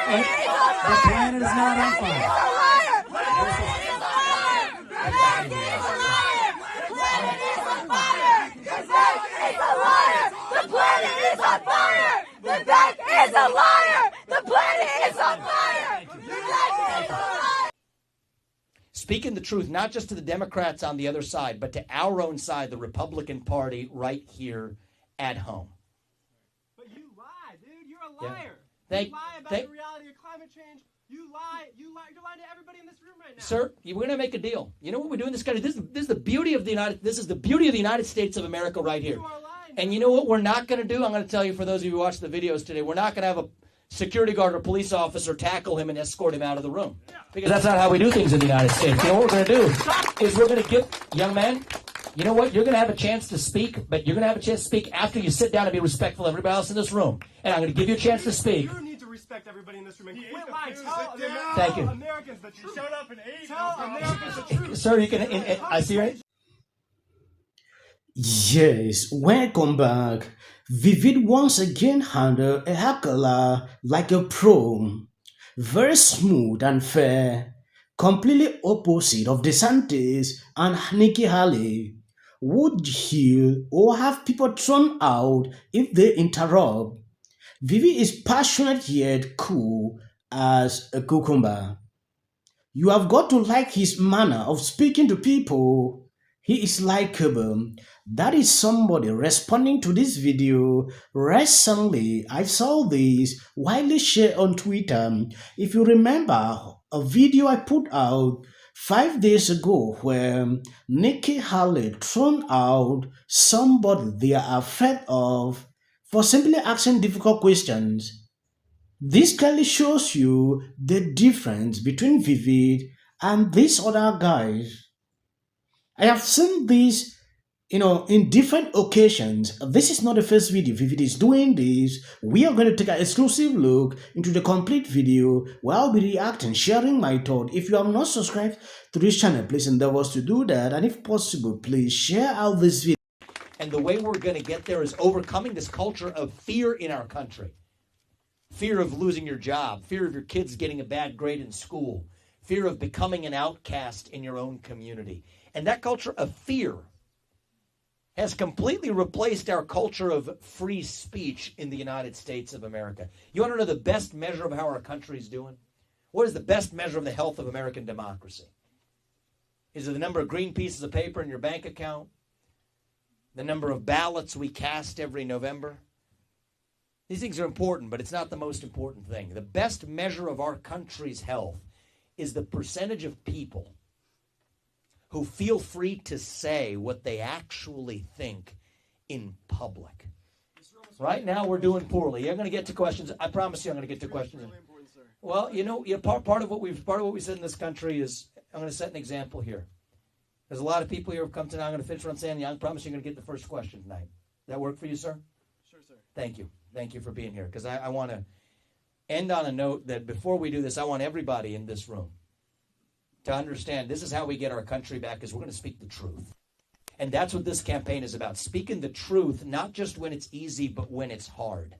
The planet is not on fire. The planet is on fire! Vivek is a liar! The planet is on fire! Vivek is a liar! Speaking the truth, not just to the Democrats on the other side, but to our own side, the Republican Party, right here at home. But you lie, dude. You're a liar. Yeah. You lie about the reality of climate change. You lie. You're lying to everybody in this room right now. Sir, we're going to make a deal. You know what we're doing? This is the beauty of the United States of America right here. You are lying. And you know what we're not going to do? I'm going to tell you, for those of you who watch the videos today, we're not going to have a security guard or police officer tackle him and escort him out of the room. Because that's not how we do things in the United States. You know what we're going to do is we're going to give, young man, you know what? You're going to have a chance to speak, but you're going to have a chance to speak after you sit down and be respectful of everybody else in this room. And I'm going to give you a chance to speak. You need to respect everybody in this room and quit lying. Thank you. Americans the truth. Shut up and ate. Tell Americans the truth. Sir, you can, I see right? Yes, welcome back. Vivek once again handled a heckler like a pro. Very smooth and fair. Completely opposite of DeSantis and Nikki Haley. Would heal or have people thrown out if they interrupt. Vivek is passionate yet cool as a cucumber. You have got to like his manner of speaking to people. He is likable. That is somebody responding to this video. Recently, I saw this widely shared on Twitter. If you remember a video I put out 5 days ago where Nikki Haley thrown out somebody they are afraid of for simply asking difficult questions. This clearly shows you the difference between Vivek and these other guys. I have seen this, in different occasions. This is not the first video. Vivek is doing this. We are going to take an exclusive look into the complete video where I'll be reacting, sharing my thought. If you have not subscribed to this channel, please endeavor to do that. And if possible, please share out this video. And the way we're going to get there is overcoming this culture of fear in our country. Fear of losing your job, fear of your kids getting a bad grade in school, fear of becoming an outcast in your own community. And that culture of fear has completely replaced our culture of free speech in the United States of America. You want to know the best measure of how our country is doing? What is the best measure of the health of American democracy? Is it the number of green pieces of paper in your bank account? The number of ballots we cast every November? These things are important, but it's not the most important thing. The best measure of our country's health is the percentage of people who feel free to say what they actually think in public. Right now, we're doing poorly. You're going to get to questions. I promise you, I'm going to get to questions. Well, part of what we said in this country is, I'm going to set an example here. There's a lot of people here who have come tonight. I'm going to finish what I'm saying. I promise you're going to get the first question tonight. Does that work for you, sir? Sure, sir. Thank you. Thank you for being here. Because I want to end on a note that before we do this, I want everybody in this room to understand this is how we get our country back, is we're going to speak the truth. And that's what this campaign is about. Speaking the truth, not just when it's easy, but when it's hard.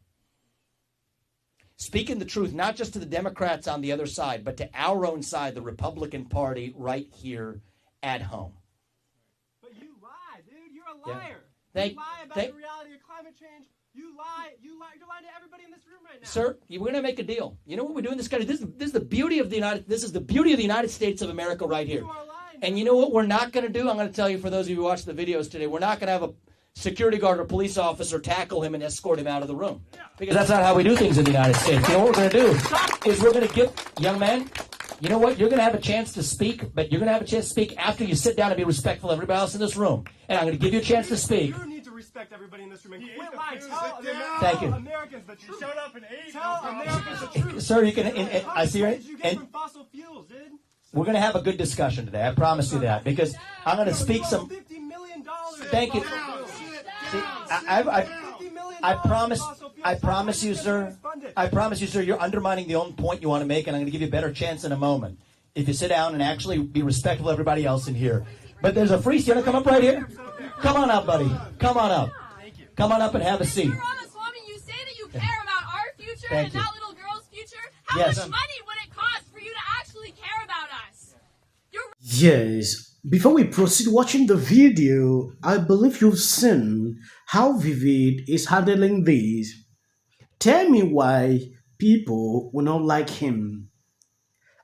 Speaking the truth, not just to the Democrats on the other side, but to our own side, the Republican Party, right here at home. But you lie, dude. You're a liar. Yeah. You lie about the reality of climate change. You lie. You're lying to everybody in this room right now. Sir, we're going to make a deal. You know what we're doing? This is the beauty of the United States of America right here. You are lying. And you know what we're not going to do? I'm going to tell you, for those of you who watch the videos today, we're not going to have a security guard or police officer tackle him and escort him out of the room. Because that's not how we do things in the United States. You know what we're going to do is we're going to give, young man, you know what? You're going to have a chance to speak, but you're going to have a chance to speak after you sit down and be respectful of everybody else in this room. And I'm going to give you a chance to speak. You need to respect everybody in this room and quit lying. Thank you. Americans the truth. Shut up and ate. Tell Americans the truth. Sir, you can, I see right. And fossil fuels, dude. We're going to have a good discussion today. I promise you that, because I'm going to speak some. $50 million. Thank you. See, I promise you, sir. I promise you, sir, you're undermining the only point you want to make, and I'm going to give you a better chance in a moment if you sit down and actually be respectful of everybody else in here. But there's a free seat. You want to come up right here? Come on up, buddy. Come on up. Come on up and have a seat. Vivek Ramaswamy, you say that you care about our future Thank and you. not little girls' future. How How Yes. much money would it cost for you to actually care about us? Yes. Before we proceed watching the video, I believe you've seen how Vivid is handling this. Tell me why people will not like him.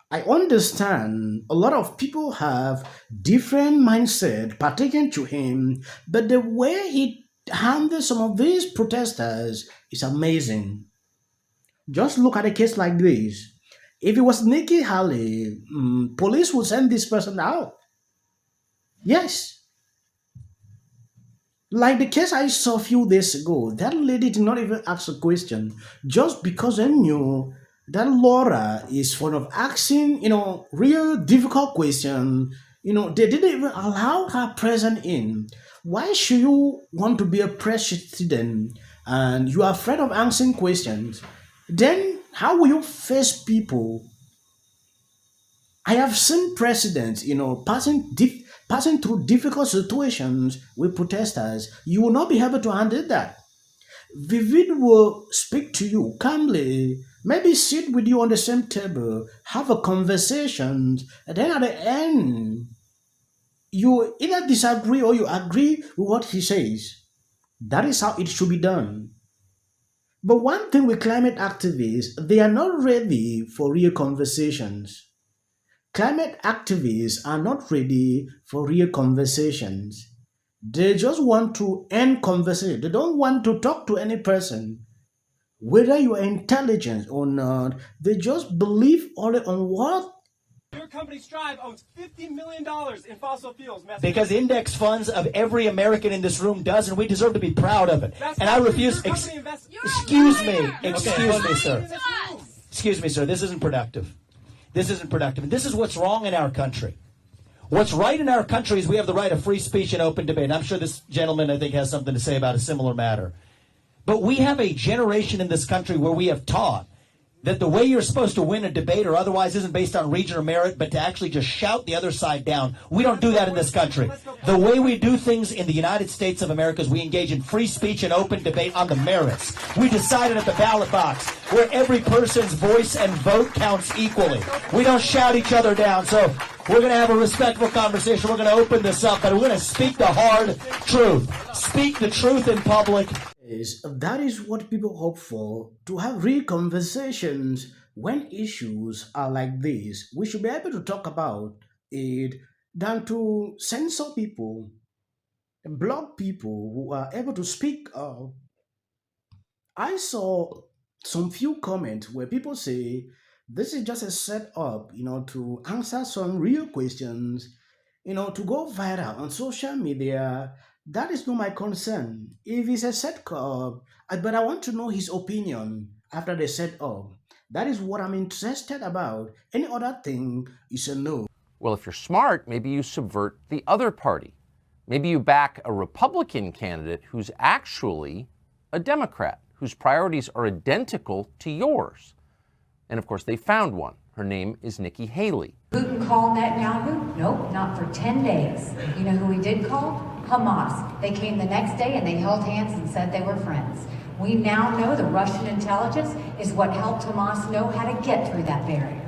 I understand a lot of people have different mindset pertaining to him, but the way he handles some of these protesters is amazing. Just look at a case like this. If it was Nikki Haley, police would send this person out. Yes. Like the case I saw a few days ago, that lady did not even ask a question just because they knew that Laura is fond of asking, real difficult questions. They didn't even allow her present in. Why should you want to be a president and you are afraid of answering questions? Then how will you face people? I have seen presidents, passing through difficult situations with protesters. You will not be able to handle that. Vivid will speak to you calmly, maybe sit with you on the same table, have a conversation, and then at the end, you either disagree or you agree with what he says. That is how it should be done. But one thing with climate activists, they are not ready for real conversations. Climate activists are not ready for real conversations. They just want to end conversation. They don't want to talk to any person. Whether you are intelligent or not, they just believe only on what. Your company Strive owns $50 million in fossil fuels. Because index funds of every American in this room does, and we deserve to be proud of it. That's And I not true. refuse. Your company invests- Excuse me. You're Excuse me, sir. lying to us. Excuse me, sir. This isn't productive. This isn't productive. And this is what's wrong in our country. What's right in our country is we have the right of free speech and open debate. And I'm sure this gentleman, I think, has something to say about a similar matter. But we have a generation in this country where we have taught that the way you're supposed to win a debate or otherwise isn't based on region or merit, but to actually just shout the other side down. We don't do that in this country. The way we do things in the United States of America is we engage in free speech and open debate on the merits. We decided at the ballot box where every person's voice and vote counts equally. We don't shout each other down. So we're going to have a respectful conversation. We're going to open this up, but we're going to speak the hard truth. Speak the truth in public. That is what people hope for, to have real conversations when issues are like this. We should be able to talk about it than to censor people, block people who are able to speak up. I saw some few comments where people say this is just a setup, to answer some real questions, to go viral on social media. That is not my concern. If it's a setup, but I want to know his opinion after the setup. That is what I'm interested about. Any other thing is a no. Well, if you're smart, maybe you subvert the other party. Maybe you back a Republican candidate who's actually a Democrat, whose priorities are identical to yours. And of course, they found one. Her name is Nikki Haley. Putin called Netanyahu? Nope, not for 10 days. You know who he did call? Hamas. They came the next day and they held hands and said they were friends. We now know the Russian intelligence is what helped Hamas know how to get through that barrier.